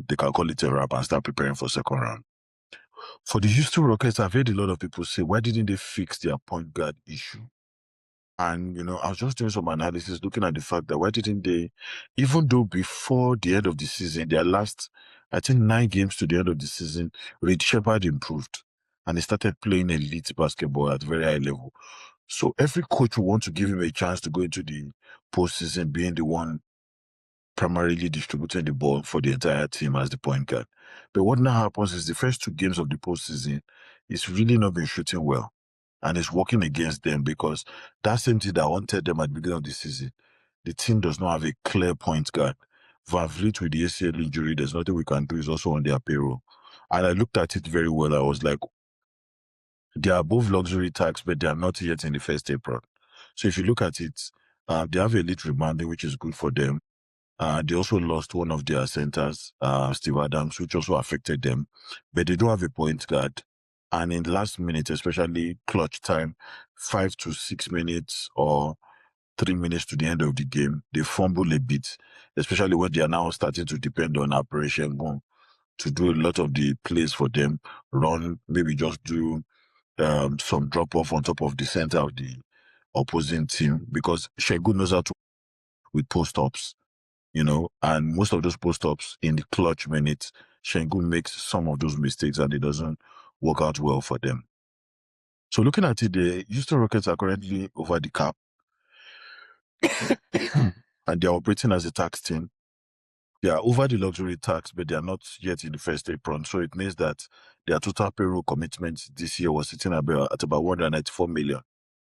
they can call it a wrap and start preparing for second round. For the Houston Rockets, I've heard a lot of people say, why didn't they fix their point guard issue? And, I was just doing some analysis looking at the fact that why didn't they, even though before the end of the season, their last, I think 9 games to the end of the season, Reed Shepard improved and he started playing elite basketball at very high level. So every coach will want to give him a chance to go into the postseason being the one primarily distributing the ball for the entire team as the point guard. But what now happens is the first 2 games of the postseason, it's really not been shooting well. And it's working against them because that's something that wanted them at the beginning of the season. The team does not have a clear point guard. Van Vliet with the ACL injury, there's nothing we can do, is also on their payroll. And I looked at it very well. I was like, they are both luxury tax, but they are not yet in the first apron. So if you look at it, they have elite rebounding, which is good for them. They also lost one of their centers, Steve Adams, which also affected them. But they don't have a point guard. And in the last minute, especially clutch time, 5 to 6 minutes or 3 minutes to the end of the game, they fumble a bit, especially when they are now starting to depend on Operation Go to do a lot of the plays for them, run, maybe just do some drop off on top of the center of the opposing team because Şengün knows how to with post ups, and most of those post ups in the clutch minutes, Şengün makes some of those mistakes and it doesn't work out well for them. So looking at it, the Houston Rockets are currently over the cap and they're operating as a tax team. They are over the luxury tax, but they are not yet in the first apron. So it means that their total payroll commitment this year was sitting at about $194 million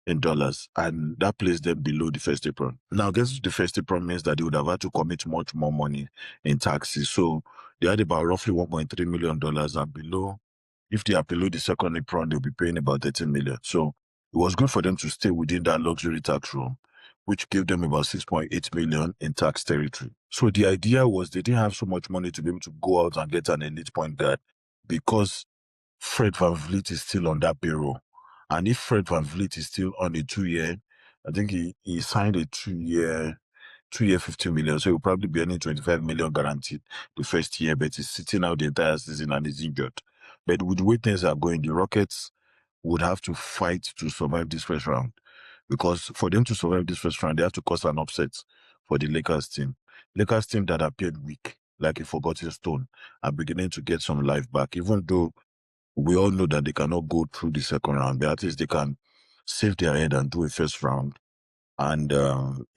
in dollars, and that placed them below the first apron. Now, getting to the first apron means that they would have had to commit much more money in taxes. So they had about roughly $1.3 million and below. If they are below the second apron, they'll be paying about $13 million. So it was good for them to stay within that luxury tax room, which gave them about $6.8 million in tax territory. So the idea was they didn't have so much money to be able to go out and get an elite point guard because Fred Van Vliet is still on that payroll. And if Fred Van Vliet is still on a 2-year, I think he signed a 2-year, 50 million. So he'll probably be earning 25 million guaranteed the first year, but he's sitting out the entire season and is injured. But with the way things are going, the Rockets would have to fight to survive this first round. Because for them to survive this first round, they have to cause an upset for the Lakers team. Lakers team that appeared weak, like a forgotten stone, are beginning to get some life back, even though we all know that they cannot go through the second round, but at least they can save their head and do a first round. And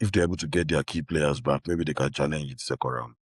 if they're able to get their key players back, maybe they can challenge the second round.